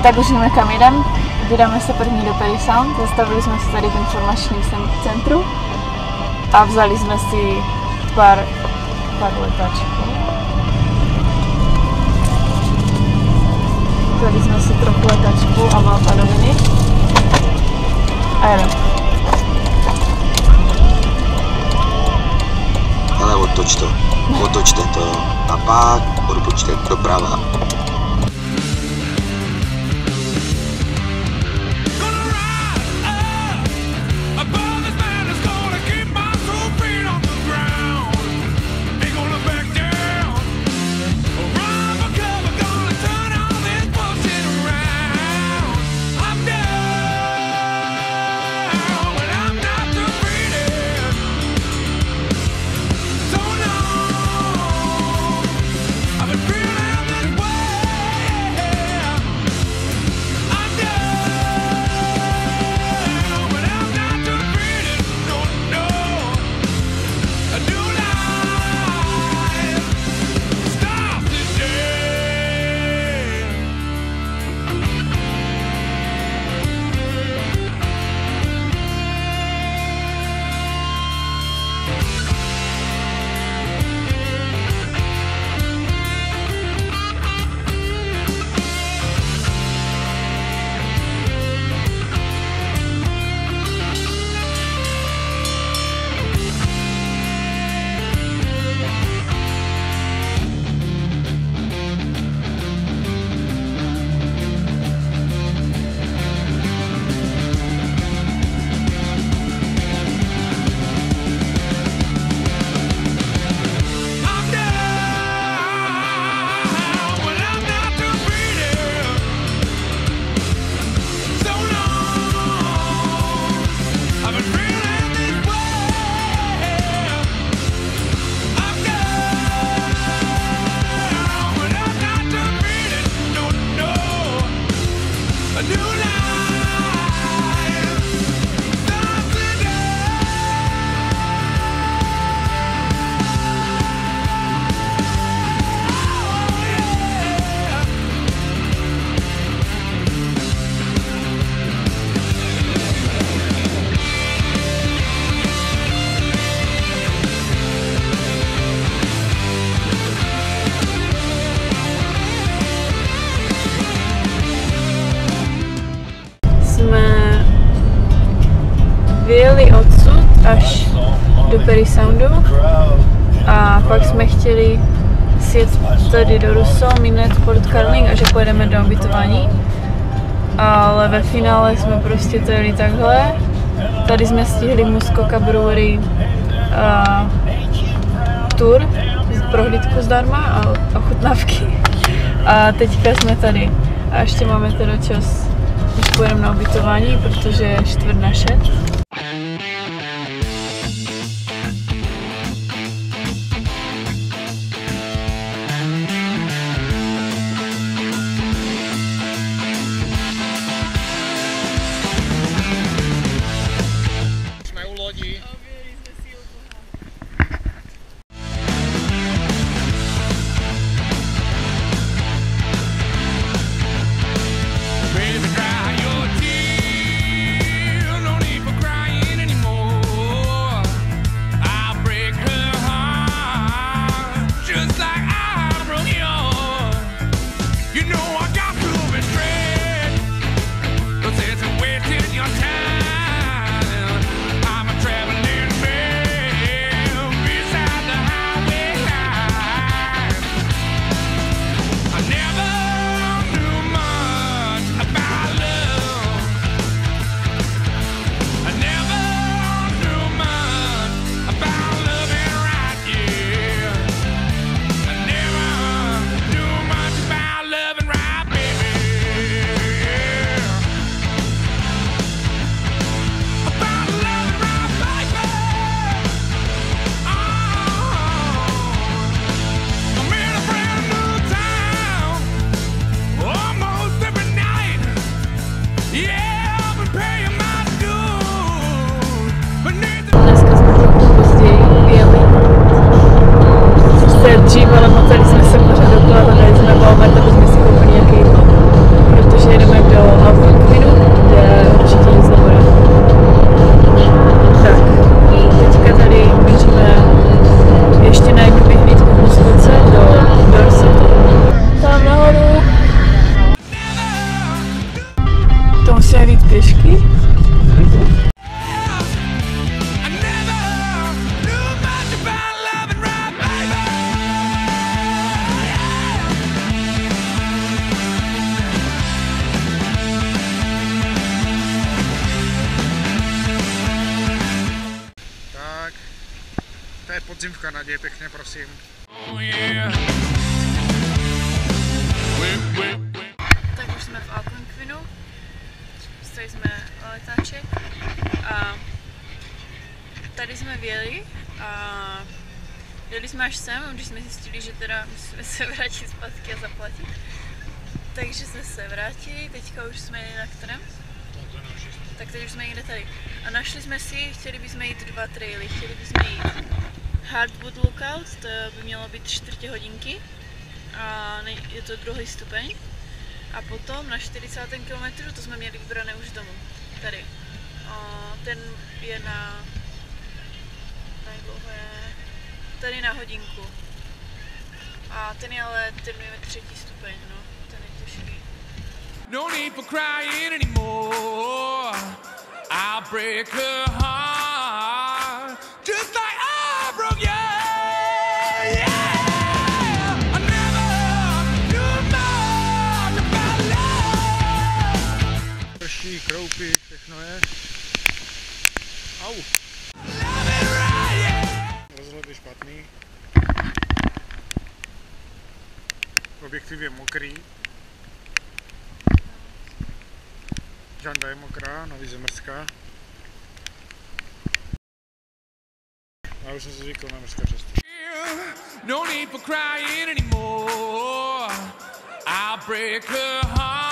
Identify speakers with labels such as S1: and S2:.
S1: Tak už víme, kam jdem. Vydáme se první do Perry Sound, zastavili jsme se tady v informačním centru a vzali jsme si pár letáčků. Vzali jsme si trochu letáčků a malpadoviny a jedeme.
S2: Ale otočte to a pak odbočte doprava.
S1: Vyjeli odsud až do Perry Soundu a pak jsme chtěli sjet tady do Russo, Minnet, Port Carling a že pojedeme do ubytování. Ale ve finále jsme prostě to jeli takhle. Tady jsme stihli Muskoka Brewery tour, prohlídku zdarma a ochutnávky. A teďka jsme tady a ještě máme teda čas, když pojedeme na ubytování, protože je 5:45.
S3: Baby, dry your tears, no need for crying. To je podzim v Kanadě, pěkně prosím.
S1: Tak už jsme v Algonquinu, stojí jsme letáček a tady jsme vyjeli a jeli jsme až sem, když jsme zjistili, že teda musíme se vrátit zpátky a zaplatit. Takže jsme se vrátili, teďka už jsme jeli na kterém? Tak teď už jsme někde tady. A našli jsme si, chtěli bychom jít 2 traily, chtěli bychom jít Hardwood Lookout, to by mělo být 4 hodinky a je to 2. stupeň. A potom na 40. kilometru, to jsme měli vybrané už domů, tady. Ten je na tady na hodinku. A ten je ale, ten je 3. stupeň, no, ten je těžký. No need for crying anymore. I'll break her heart just like I broke yours. Yeah. I never knew much about love.
S3: Prší, kroupy, všechno je. Au. Rozhled je špatný. Objektiv je mokrý. Žanda je mokrá, navíc je mrzká. Já už jsem se zvykl na mrzké cesty.
S4: No need for crying anymore. I'll break her heart.